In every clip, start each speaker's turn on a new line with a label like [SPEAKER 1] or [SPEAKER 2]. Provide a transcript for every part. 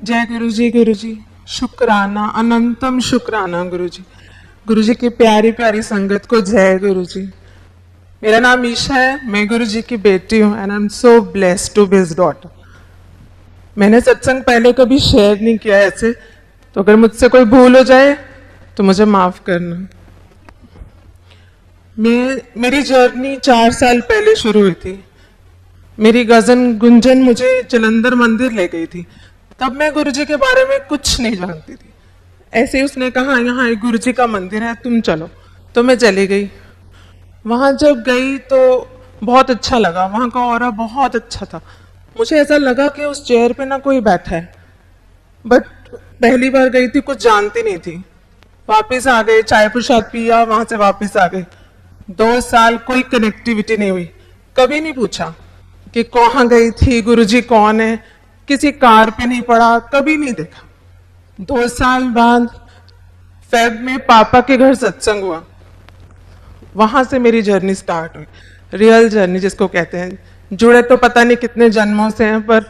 [SPEAKER 1] जय गुरु जी, शुक्राना, अनंतम शुक्राना गुरु जी की प्यारी प्यारी संगत को जय गुरु जी। मेरा नाम ईशा है, मैं गुरु जी की बेटी हूँ and I am so blessed to be his daughter. मैंने सत्संग पहले कभी शेयर नहीं किया ऐसे, तो अगर मुझसे कोई भूल हो जाए तो मुझे माफ करना। मेरी जर्नी 4 साल पहले शुरू हुई थी। मेरी कजन गुंजन मुझे जलंधर मंदिर ले गई थी। तब मैं गुरुजी के बारे में कुछ नहीं जानती थी। ऐसे ही उसने कहा यहाँ एक गुरुजी का मंदिर है, तुम चलो। तो मैं चली गई। वहां जब गई तो बहुत अच्छा लगा, वहां का ऑरा बहुत अच्छा था। मुझे ऐसा लगा कि उस चेयर पे ना कोई बैठा है, बट पहली बार गई थी, कुछ जानती नहीं थी। वापस आ गए, चाय प्रसाद पिया, वहां से वापस आ गए। 2 साल कोई कनेक्टिविटी नहीं हुई, कभी नहीं पूछा कि कहाँ गई थी, गुरुजी कौन है, किसी कार पे नहीं पड़ा, कभी नहीं देखा। 2 साल बाद फेब में पापा के घर सत्संग हुआ, वहां से मेरी जर्नी स्टार्ट हुई। रियल जर्नी जिसको कहते हैं। जुड़े तो पता नहीं कितने जन्मों से हैं, पर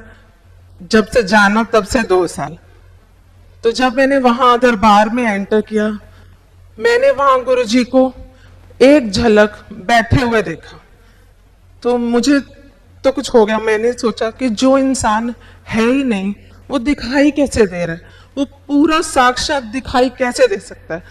[SPEAKER 1] जब से जाना तब से 2 साल। तो जब मैंने वहां दरबार में एंटर किया, मैंने वहां गुरुजी को एक झलक बैठे हुए देखा, तो मुझे तो कुछ हो गया। मैंने सोचा कि जो इंसान है ही नहीं वो दिखाई कैसे दे रहा है, वो पूरा साक्षात दिखाई कैसे दे सकता है।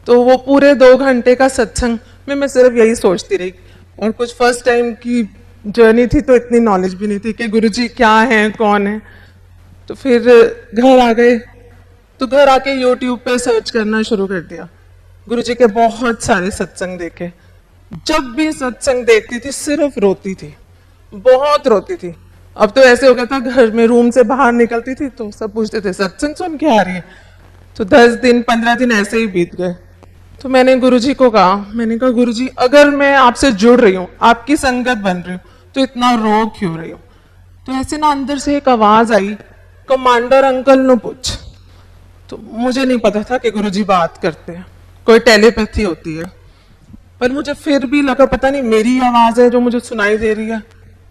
[SPEAKER 1] तो वो पूरे 2 घंटे का सत्संग में मैं सिर्फ यही सोचती रही। और कुछ फर्स्ट टाइम की जर्नी थी तो इतनी नॉलेज भी नहीं थी कि गुरुजी क्या है, कौन है। तो फिर घर आ गए, तो घर आके यूट्यूब पे सर्च करना शुरू कर दिया। गुरुजी के बहुत सारे सत्संग देखे। जब भी सत्संग देखती थी सिर्फ रोती थी, बहुत रोती थी। अब तो ऐसे हो गया था, घर में रूम से बाहर निकलती थी तो सब पूछते थे सत्संग सुन के आ रही है। तो 10 दिन 15 दिन ऐसे ही बीत गए। तो मैंने गुरुजी को कहा, मैंने कहा गुरुजी अगर मैं आपसे जुड़ रही हूँ, आपकी संगत बन रही हूँ, तो इतना रो क्यों रही हूँ। तो ऐसे ना अंदर से एक आवाज आई, कमांडर अंकल नो पूछ। तो मुझे नहीं पता था कि गुरुजी बात करते हैं, कोई टेलीपैथी होती है, पर मुझे फिर भी लगा पता नहीं मेरी आवाज है जो मुझे सुनाई दे रही है।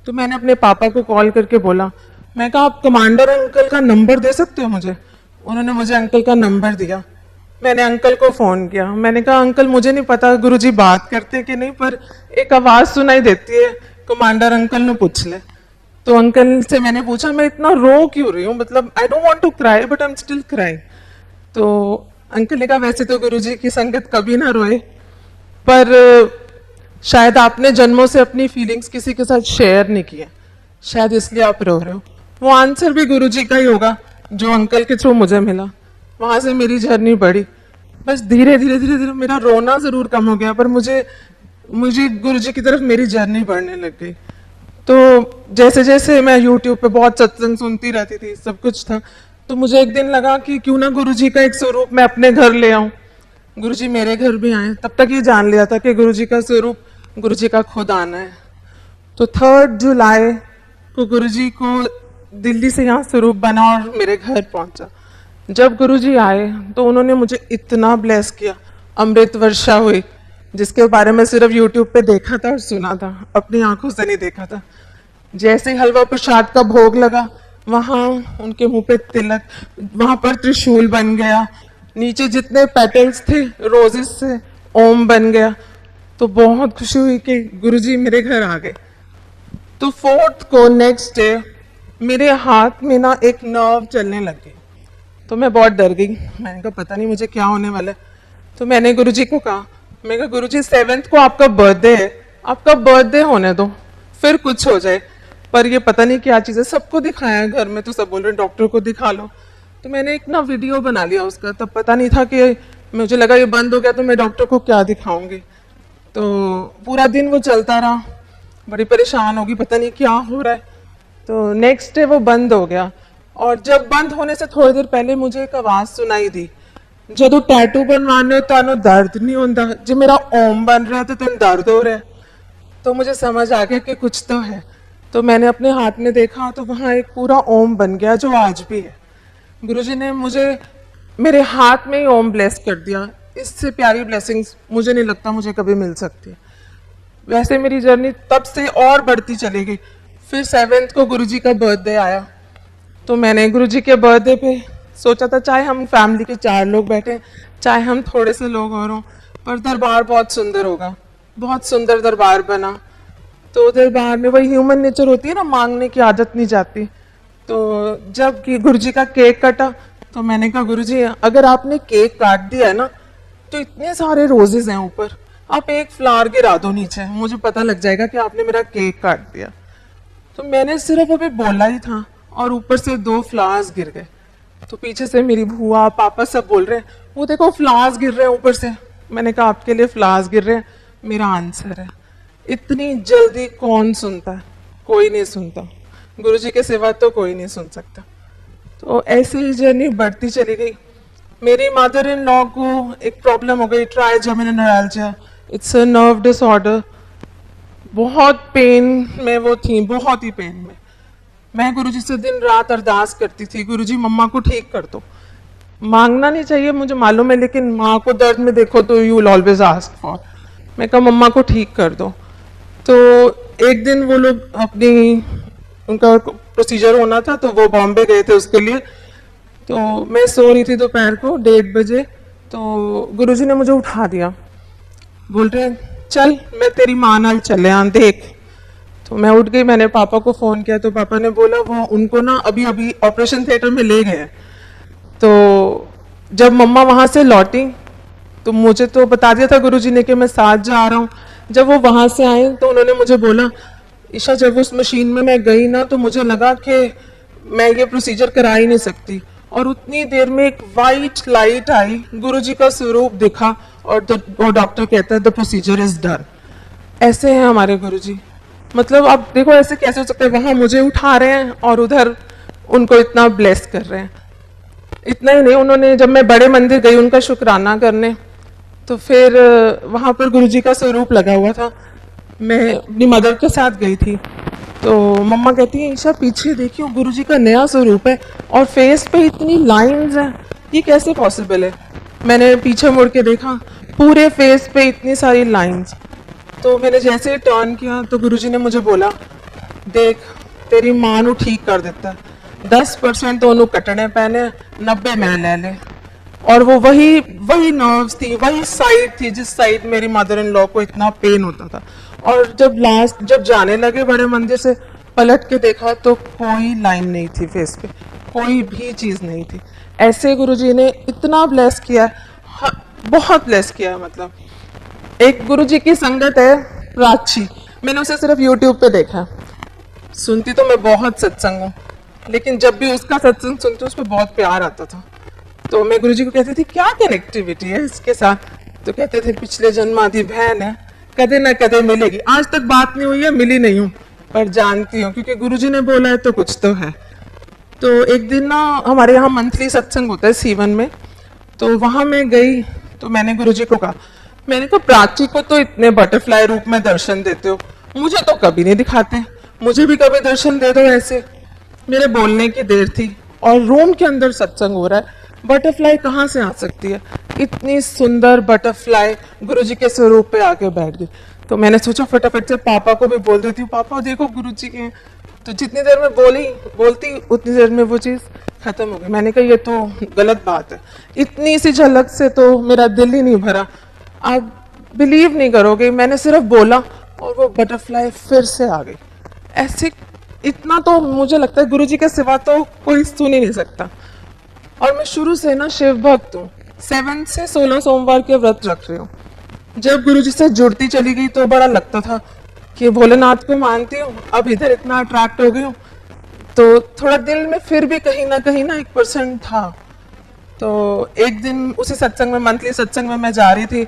[SPEAKER 1] तो मैंने अपने पापा को कॉल करके बोला, मैं कहा आप कमांडर अंकल का नंबर दे सकते हो मुझे। उन्होंने मुझे अंकल का नंबर दिया। मैंने अंकल को फोन किया, मैंने कहा अंकल मुझे नहीं पता गुरुजी बात करते कि नहीं, पर एक आवाज सुनाई देती है, कमांडर अंकल ने पूछ ले। तो अंकल से मैंने पूछा मैं इतना रो क्यों रही हूँ, मतलब I don't want to cry but I am still crying. तो अंकल ने कहा वैसे तो गुरुजी की संगत कभी ना रोए, पर शायद आपने जन्मों से अपनी फीलिंग्स किसी के साथ शेयर नहीं किए, शायद इसलिए आप रो रहे हो। वो आंसर भी गुरुजी का ही होगा जो अंकल के थ्रू मुझे मिला। वहां से मेरी जर्नी बढ़ी। बस धीरे धीरे धीरे धीरे मेरा रोना जरूर कम हो गया, पर मुझे मुझे गुरुजी की तरफ मेरी जर्नी बढ़ने लग गई। तो जैसे जैसे मैं यूट्यूब पे बहुत सत्संग सुनती रहती थी, सब कुछ था, तो मुझे एक दिन लगा कि क्यों ना गुरुजी का एक स्वरूप मैं अपने घर ले आऊं। गुरुजी मेरे घर भी आए। तब तक ये जान लिया था कि गुरुजी का स्वरूप गुरुजी का खुद आना है। तो 3 जुलाई को गुरुजी को दिल्ली से यहाँ स्वरूप बना और मेरे घर पहुंचा। जब गुरुजी आए तो उन्होंने मुझे इतना ब्लेस किया, अमृत वर्षा हुई, जिसके बारे में सिर्फ यूट्यूब पे देखा था और सुना था, अपनी आंखों से नहीं देखा था। जैसे हलवा प्रसाद का भोग लगा, वहां उनके मुंह पे तिलक, वहां पर त्रिशूल बन गया, नीचे जितने पेटल्स थे रोजेस से ओम बन गया। तो बहुत खुशी हुई कि गुरुजी मेरे घर आ गए। तो 4th को नेक्स्ट डे मेरे हाथ में ना एक नर्व चलने लग गई। तो मैं बहुत डर गई, मैंने कहा पता नहीं मुझे क्या होने वाला है। तो मैंने गुरुजी को कहा, मैं कहा गुरुजी 7th को आपका बर्थडे है, आपका बर्थडे होने दो, फिर कुछ हो जाए। पर ये पता नहीं क्या चीज़ है, सबको दिखाया है घर में, तो सब बोल रहे डॉक्टर को दिखा लो। तो मैंने एक ना वीडियो बना लिया उसका, तब पता नहीं था कि मुझे लगा ये बंद हो गया तो मैं डॉक्टर को क्या दिखाऊंगी। तो पूरा दिन वो चलता रहा, बड़ी परेशान होगी पता नहीं क्या हो रहा है। तो नेक्स्ट डे वो बंद हो गया। और जब बंद होने से थोड़ी देर पहले मुझे एक आवाज सुनाई दी, जो टैटू बनवाने तानो दर्द नहीं होता, जो मेरा ओम बन रहा है तो तेन दर्द हो रहा है। तो मुझे समझ आ गया कि कुछ तो है। तो मैंने अपने हाथ में देखा तो वहां एक पूरा ओम बन गया जो आज भी है। गुरुजी ने मुझे मेरे हाथ में ही ओम ब्लेस कर दिया। इससे प्यारी ब्लेसिंग्स मुझे नहीं लगता मुझे कभी मिल सकती। वैसे मेरी जर्नी तब से और बढ़ती चली गई। फिर 7th को गुरुजी का बर्थडे आया, तो मैंने गुरुजी के बर्थडे पे सोचा था चाहे हम फैमिली के 4 लोग बैठे, चाहे हम थोड़े से लोग और हों, पर दरबार बहुत सुंदर होगा। बहुत सुंदर दरबार बना। तो दरबार में वही ह्यूमन नेचर होती है ना, मांगने की आदत नहीं जाती। तो जब गुरुजी का केक कटा तो मैंने कहा गुरुजी अगर आपने केक काट दिया है ना, तो इतने सारे रोजेस हैं ऊपर, आप एक फ्लावर गिरा दो नीचे, मुझे पता लग जाएगा कि आपने मेरा केक काट दिया। तो मैंने सिर्फ अभी बोला ही था और ऊपर से 2 फ्लावर्स गिर गए। तो पीछे से मेरी बुआ पापा सब बोल रहे हैं वो देखो फ्लावर्स गिर रहे हैं ऊपर से। मैंने कहा आपके लिए फ्लावर्स गिर रहे हैं, मेरा आंसर है। इतनी जल्दी कौन सुनता है? कोई नहीं सुनता, गुरुजी के सिवा तो कोई नहीं सुन सकता। तो ऐसे ही जर्नी बढ़ती चली गई। मेरी मदर इन लॉ को एक प्रॉब्लम हो गई, trigeminal neuralgia, it's a nerve disorder. बहुत पेन में वो थी, बहुत ही पेन में। मैं गुरुजी से दिन रात अरदास करती थी, गुरुजी मम्मा को ठीक कर दो। मांगना नहीं चाहिए मुझे मालूम है, लेकिन माँ को दर्द में देखो तो you will always ask for. मैं कहा मम्मा को ठीक कर दो। तो एक दिन वो लोग उनका प्रोसीजर होना था, तो वो बॉम्बे गए थे उसके लिए। तो मैं सो रही थी दोपहर को 1:30 बजे, तो गुरुजी ने मुझे उठा दिया, बोल रहे चल मैं तेरी माँ नाल चले आ देख। तो मैं उठ गई, मैंने पापा को फोन किया, तो पापा ने बोला वो उनको ना अभी अभी ऑपरेशन थिएटर में ले गए। तो जब मम्मा वहां से लौटी तो मुझे तो बता दिया था गुरुजी ने कि मैं साथ जा रहा हूँ। जब वो वहां से आए तो उन्होंने मुझे बोला ईशा जब उस मशीन में मैं गई ना तो मुझे लगा कि मैं ये प्रोसीजर करा ही नहीं सकती। और उतनी देर में एक वाइट लाइट आई, गुरुजी का स्वरूप दिखा और डॉक्टर कहता है द प्रोसीजर इज डन। ऐसे हैं हमारे गुरुजी। मतलब आप देखो ऐसे कैसे हो सकता है, वहां मुझे उठा रहे हैं और उधर उनको इतना ब्लेस कर रहे हैं। इतना ही नहीं, उन्होंने जब मैं बड़े मंदिर गई उनका शुक्राना करने, तो फिर वहां पर गुरुजी का स्वरूप लगा हुआ था। मैं अपनी मदर के साथ गई थी, तो मम्मा कहती है ईशा पीछे देखियो गुरुजी का नया स्वरूप है और फेस पे इतनी लाइंस हैं, ये कैसे पॉसिबल है? मैंने पीछे मुड़ के देखा, पूरे फेस पे इतनी सारी लाइंस। तो मैंने जैसे ही टर्न किया तो गुरुजी ने मुझे बोला देख तेरी मां नू ठीक कर दिता, 10% तो उन्होंने कटने पैने, 90 मैं ले ले। और वो वही नर्व्स थी, वही साइड थी जिस साइड मेरी मदर इन लॉ को इतना पेन होता था। और जब जाने लगे बड़े मंदिर से, पलट के देखा तो कोई लाइन नहीं थी फेस पे, कोई भी चीज नहीं थी। ऐसे गुरुजी ने इतना ब्लेस किया है, बहुत ब्लेस किया है। मतलब एक गुरुजी की संगत है प्राची, मैंने उसे सिर्फ यूट्यूब पे देखा। सुनती तो मैं बहुत सत्संग हूँ, लेकिन जब भी उसका सत्संग सुनती उस पर बहुत प्यार आता था। तो मैं गुरुजी को कहती थी क्या कनेक्टिविटी है इसके साथ? तो कहते थे पिछले जन्म आदि बहन है, कदे ना कदे मिलेगी। आज तक बात नहीं हुई है, मिली नहीं हूँ, पर जानती हूँ क्योंकि गुरुजी ने बोला है तो कुछ तो है। तो एक दिन ना हमारे यहाँ मंथली सत्संग होता है सीवन में, तो वहां मैं गई तो मैंने गुरुजी को कहा, मैंने कहा प्राची को तो इतने बटरफ्लाई रूप में दर्शन देते हो, मुझे तो कभी नहीं दिखाते, मुझे भी कभी दर्शन दे दो ऐसे। मेरे बोलने की देर थी और रूम के अंदर सत्संग हो रहा है, बटरफ्लाई कहाँ से आ सकती है? इतनी सुंदर बटरफ्लाई गुरुजी के स्वरूप पे आके बैठ गई। तो मैंने सोचा फटाफट से पापा को भी बोल देती हूँ, पापा देखो गुरुजी के। तो जितनी देर में बोलती उतनी देर में वो चीज खत्म हो गई। मैंने कहा ये तो गलत बात है, इतनी सी झलक से तो मेरा दिल ही नहीं भरा। आप बिलीव नहीं करोगे, मैंने सिर्फ बोला और वो बटरफ्लाई फिर से आ गई। ऐसे इतना तो मुझे लगता है गुरुजी के सिवा तो कोई सुन ही नहीं सकता। और मैं शुरू से ना शिव भक्त हूँ, 7 से 16 सोमवार के व्रत रख रही हूँ। जब गुरुजी से जुड़ती चली गई तो बड़ा लगता था कि भोलेनाथ को मानती हूँ, अब इधर इतना अट्रैक्ट हो गई हूँ, तो थोड़ा दिल में फिर भी कहीं ना 1% था। तो एक दिन उसी सत्संग में, मंथली सत्संग में मैं जा रही थी,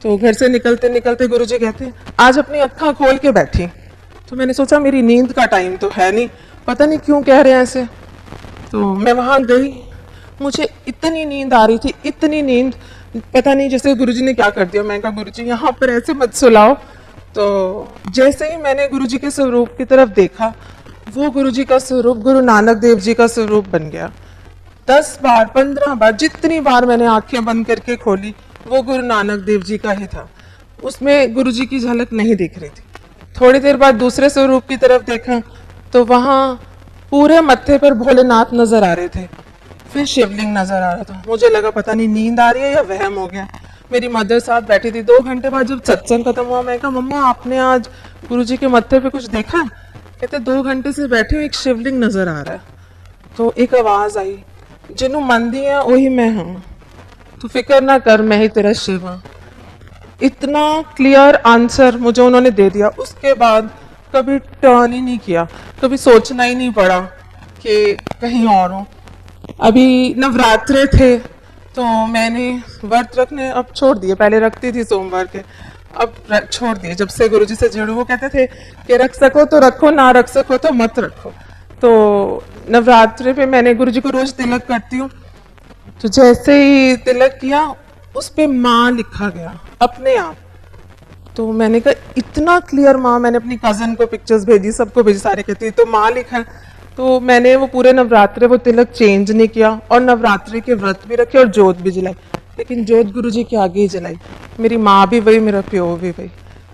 [SPEAKER 1] तो घर से निकलते निकलते गुरुजी कहते आज अपनी अक्खा खोल के बैठी। तो मैंने सोचा मेरी नींद का टाइम तो है नहीं, पता नहीं क्यों कह रहे हैं ऐसे। तो मैं वहां गई, मुझे इतनी नींद आ रही थी, इतनी नींद, पता नहीं जैसे गुरुजी ने क्या कर दिया। मैं कहा गुरुजी यहाँ पर ऐसे मत सुलाओ। तो जैसे ही मैंने गुरुजी के स्वरूप की तरफ देखा, वो गुरुजी का स्वरूप गुरु नानक देव जी का स्वरूप बन गया। 10 बार 15 बार जितनी बार मैंने आंखें बंद करके खोली, वो गुरु नानक देव जी का ही था। उसमें गुरुजी की झलक नहीं दिख रही थी। थोड़ी देर बाद दूसरे स्वरूप की तरफ देखा तो वहां पूरे मत्थे पर भोलेनाथ नजर आ रहे थे, फिर शिवलिंग नजर आ रहा था। मुझे लगा पता नहीं नींद आ रही है या वहम हो गया। मेरी मदर साथ बैठी थी। 2 घंटे बाद जब सत्संग खत्म हुआ, मैं कहा मम्मा आपने आज गुरुजी के मत्थे पे कुछ देखा? कहते 2 घंटे से बैठे हूँ, एक शिवलिंग नजर आ रहा है। तो एक आवाज आई, जिन्हों मंदी है वही मैं हूँ, तू फिक्र ना कर, मैं ही तेरा शिव हूँ। इतना क्लियर आंसर मुझे उन्होंने दे दिया। उसके बाद कभी टर्न ही नहीं किया, कभी सोचना ही नहीं पड़ा कि कहीं और हो। अभी नवरात्रे थे तो मैंने व्रत रखने अब छोड़ दिए। पहले रखती थी सोमवार के, अब छोड़ दिए। जब से गुरुजी से जुड़े, वो कहते थे कि रख सको तो रखो, ना रख सको तो मत रखो। तो नवरात्रे पे मैंने गुरुजी को रोज तिलक करती हूँ। तो जैसे ही तिलक किया, उस पे माँ लिखा गया अपने आप। तो मैंने कहा इतना क्लियर माँ, मैंने अपनी कजन को पिक्चर्स भेजी, सबको भेजी, सारे कहती तो माँ लिखा है। तो मैंने वो पूरे नवरात्रे वो तिलक चेंज नहीं किया और नवरात्रि के व्रत भी रखे और जोत भी जलाई, लेकिन जोत गुरुजी के आगे ही जलाई। मेरी माँ भी वही, मेरा प्यो भी वही।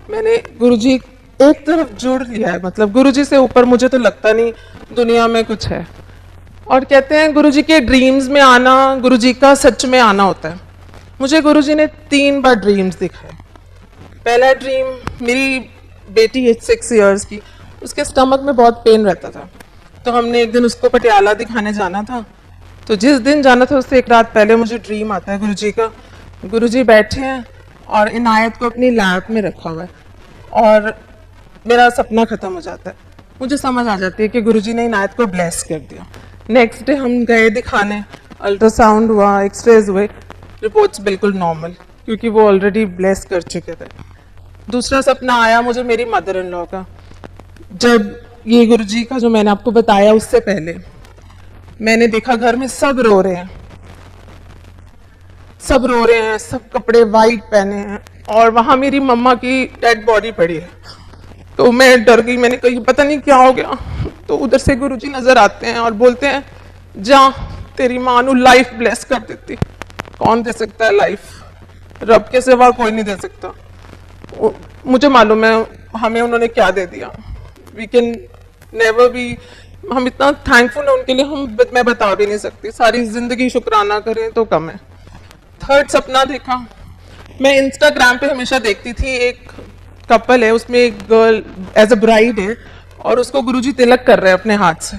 [SPEAKER 1] मैंने गुरुजी एक तरफ जुड़ लिया है, मतलब गुरुजी से ऊपर मुझे तो लगता नहीं दुनिया में कुछ है। और कहते हैं गुरुजी के ड्रीम्स में आना गुरुजी का सच में आना होता है। मुझे गुरुजी ने 3 बार ड्रीम्स दिखाए। पहला ड्रीम, मेरी बेटी है 6 इयर्स की, उसके स्टमक में बहुत पेन रहता था। तो हमने एक दिन उसको पटियाला दिखाने जाना था। तो जिस दिन जाना था उससे 1 रात पहले मुझे ड्रीम आता है गुरुजी का। गुरुजी बैठे हैं और इनायत को अपनी लैप में रखा हुआ है और मेरा सपना खत्म हो जाता है। मुझे समझ आ जाती है कि गुरुजी ने इनायत को ब्लेस कर दिया। नेक्स्ट डे हम गए दिखाने, अल्ट्रासाउंड हुआ, एक्सरेज हुए, रिपोर्ट्स बिल्कुल नॉर्मल, क्योंकि वो ऑलरेडी ब्लेस कर चुके थे। दूसरा सपना आया मुझे मेरी मदर इन लॉ का। जब ये गुरुजी का जो मैंने आपको बताया, उससे पहले मैंने देखा घर में सब रो रहे हैं, सब रो रहे हैं, सब कपड़े वाइट पहने हैं और वहां मेरी मम्मा की डेड बॉडी पड़ी है। तो मैं डर गई, मैंने कहा पता नहीं क्या हो गया। तो उधर से गुरुजी नजर आते हैं और बोलते हैं जा तेरी माँ नू लाइफ ब्लेस कर देती। कौन दे सकता है लाइफ? रब के सिवा कोई नहीं दे सकता। मुझे मालूम है हमें उन्होंने क्या दे दिया। वी कैन नेवर बी, हम इतना थैंकफुल है उनके लिए, मैं बता भी नहीं सकती। सारी जिंदगी शुक्राना करें तो कम है। थर्ड सपना देखा, मैं इंस्टाग्राम पे हमेशा देखती थी, एक कपल है, उसमें एक गर्ल एज अ ब्राइड है और उसको गुरुजी तिलक कर रहे हैं अपने हाथ से।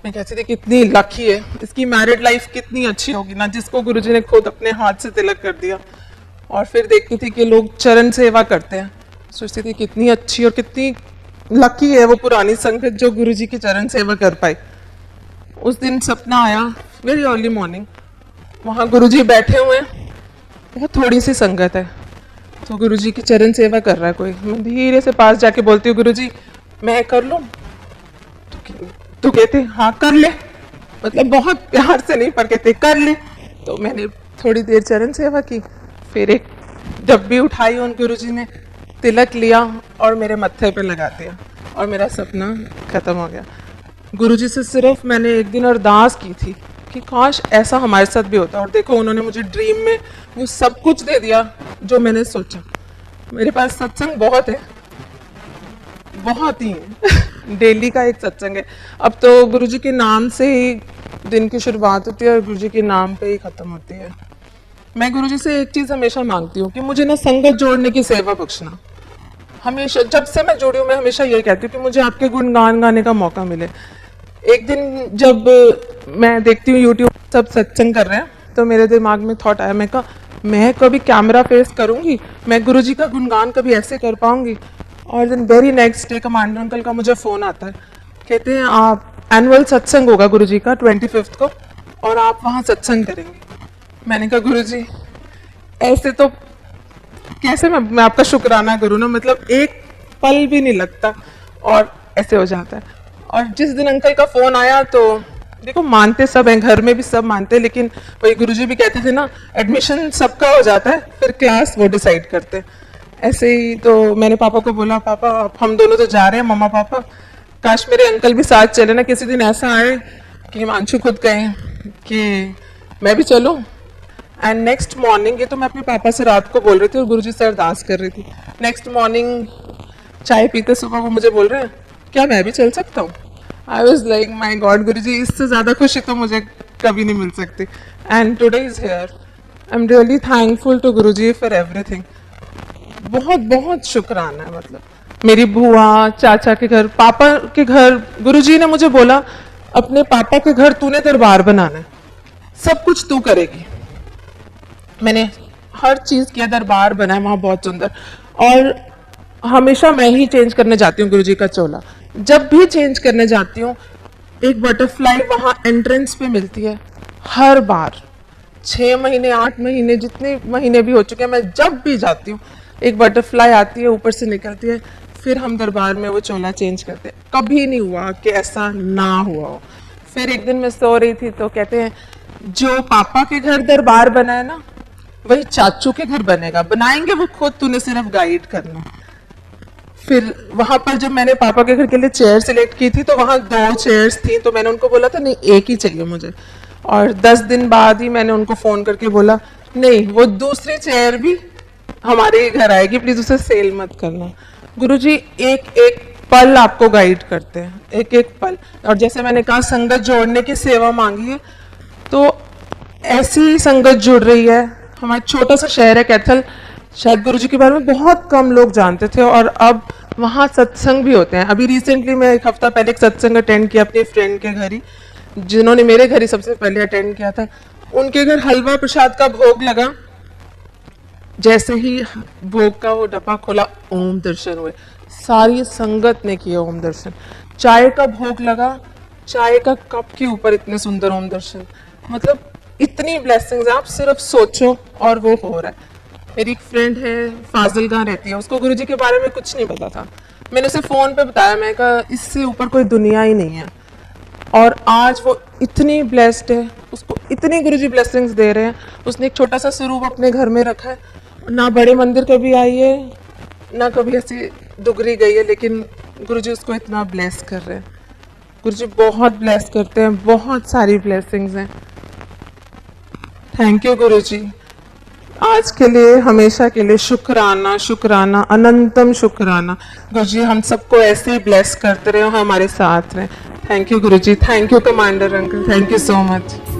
[SPEAKER 1] मैं कहती थी कितनी लकी है, इसकी मैरिड लाइफ कितनी अच्छी होगी ना, जिसको गुरुजी ने खुद अपने हाथ से तिलक कर दिया। और फिर देखती थी कि लोग चरण सेवा करते हैं, सोचती थी कितनी अच्छी और कितनी लकी है वो पुरानी संगत जो गुरुजी की चरण सेवा कर पाई। उस दिन सपना आया वेरी अर्ली मॉर्निंग, वहाँ गुरुजी बैठे हुए हैं, बहुत थोड़ी सी संगत है, तो गुरुजी की चरण सेवा कर रहा है कोई। मैं धीरे से पास जाके बोलती हूँ गुरुजी मैं कर लूँ? तो कहते हाँ कर ले, मतलब बहुत प्यार से नहीं पर कहते कर ले। तो मैंने थोड़ी देर चरण सेवा की, फिर एक डब्बी उठाई उन गुरुजी ने, तिलक लिया और मेरे मत्थे पे लगा दिया और मेरा सपना खत्म हो गया। गुरुजी से सिर्फ मैंने एक दिन अरदास की थी कि काश ऐसा हमारे साथ भी होता, और देखो उन्होंने मुझे ड्रीम में वो सब कुछ दे दिया जो मैंने सोचा। मेरे पास सत्संग बहुत है, बहुत ही डेली का एक सत्संग है। अब तो गुरुजी के नाम से ही दिन की शुरुआत होती है और गुरुजी के नाम पे ही खत्म होती है। मैं गुरुजी से एक चीज हमेशा मांगती हूँ कि मुझे ना संगत जोड़ने की सेवा बख्शना। हमेशा जब से मैं जुड़ी हूँ मैं हमेशा ये कहती हूँ कि मुझे आपके गुणगान गाने का मौका मिले। एक दिन जब मैं देखती हूँ यूट्यूब सब सत्संग कर रहे हैं, तो मेरे दिमाग में थॉट आया, मैं कहा मैं कभी कैमरा फेस करूंगी, मैं गुरुजी का गुणगान कभी ऐसे कर पाऊंगी। और then very next day commander uncle का मुझे फोन आता है, कहते हैं आप एनुअल सत्संग होगा गुरुजी का 25 को और आप वहाँ सत्संग करेंगे। मैंने कहा गुरुजी ऐसे तो कैसे मैं आपका शुक्राना करूँ ना, मतलब एक पल भी नहीं लगता और ऐसे हो जाता है। और जिस दिन अंकल का फोन आया तो देखो मानते सब हैं, घर में भी सब मानते हैं, लेकिन वही गुरुजी भी कहते थे ना एडमिशन सबका हो जाता है, फिर क्लास वो डिसाइड करते हैं। ऐसे ही तो मैंने पापा को बोला पापा हम दोनों तो जा रहे हैं, मम्मा पापा काश मेरे अंकल भी साथ चले ना, किसी दिन ऐसा आए कि हिमांशु खुद कहें कि मैं भी चलूं। एंड नेक्स्ट मॉर्निंग, ये तो मैं अपने पापा से रात को बोल रही थी और गुरुजी से अरदास कर रही थी, नेक्स्ट मॉर्निंग चाय पीते सुबह वो मुझे बोल रहे हैं क्या मैं भी चल सकता हूँ? I was like my God गुरु जी, इससे ज़्यादा खुशी तो मुझे कभी नहीं मिल सकती. And today is here. I am really thankful to Guru ji for everything. बहुत बहुत शुक्राना है. मतलब मेरी बुआ, चाचा के घर, पापा के घर, गुरुजी ने मुझे बोला अपने पापा के घर तूने दरबार बनाना है, सब कुछ तू करेगी. मैंने हर चीज किया, दरबार बनाया वहां बहुत सुंदर. और हमेशा मैं ही चेंज करने जाती हूँ गुरुजी का चोला. जब भी चेंज करने जाती हूँ एक बटरफ्लाई वहां एंट्रेंस पे मिलती है हर बार. 6 महीने 8 महीने जितने महीने भी हो चुके हैं, मैं जब भी जाती हूँ एक बटरफ्लाई आती है, ऊपर से निकलती है, फिर हम दरबार में वो चोला चेंज करते हैं. कभी नहीं हुआ कि ऐसा ना हुआ हो. फिर एक दिन मैं सो रही थी तो कहते हैं जो पापा के घर दरबार बना है ना वही चाचू के घर बनेगा, बनाएंगे वो खुद, तूने सिर्फ गाइड करना. फिर वहां पर जब मैंने पापा के घर के लिए चेयर सिलेक्ट की थी तो वहां 2 चेयर्स थी, तो मैंने उनको बोला था नहीं एक ही चाहिए मुझे. और 10 दिन बाद ही मैंने उनको फोन करके बोला नहीं वो दूसरी चेयर भी हमारे ही घर आएगी, प्लीज उसे सेल मत करना. गुरुजी एक एक पल आपको गाइड करते हैं, एक एक पल. और जैसे मैंने कहा संगत जोड़ने की सेवा मांगी है, तो ऐसी ही संगत जुड़ रही है. हमारा छोटा सा शहर है कैथल, शायद गुरुजी के बारे में बहुत कम लोग जानते थे, और अब वहाँ सत्संग भी होते हैं. अभी रिसेंटली मैं 1 हफ्ता पहले एक सत्संग अटेंड किया अपने फ्रेंड के घर ही, जिन्होंने मेरे घर ही सबसे पहले अटेंड किया था. उनके घर हलवा प्रसाद का भोग लगा. जैसे ही भोग का वो डब्बा खोला ओम दर्शन हुए, सारी संगत ने किए ओम दर्शन. चाय का भोग लगा, चाय का कप के ऊपर इतने सुंदर ओम दर्शन. मतलब इतनी ब्लेसिंग्स आप सिर्फ सोचो और वो हो रहा है. मेरी एक फ्रेंड है फाजिलगाह रहती है, उसको गुरुजी के बारे में कुछ नहीं पता था. मैंने उसे फोन पे बताया, मैं कहा इससे ऊपर कोई दुनिया ही नहीं है. और आज वो इतनी ब्लेस्ड है, उसको इतनी गुरुजी ब्लेसिंग्स दे रहे हैं. उसने एक छोटा सा स्वरूप अपने घर में रखा है, ना बड़े मंदिर कभी आई है ना कभी ऐसी डुगरी गई है, लेकिन गुरुजी उसको इतना ब्लेस कर रहे हैं. गुरुजी बहुत ब्लेस करते हैं, बहुत सारी ब्लेसिंग्स हैं. थैंक यू गुरुजी. आज के लिए हमेशा के लिए शुक्राना, शुक्राना, अनंतम शुक्राना. गुरुजी हम सबको ऐसे ही ब्लेस करते रहे और हमारे साथ रहे. Thank you Guruji. Thank you commander uncle. Thank you so much.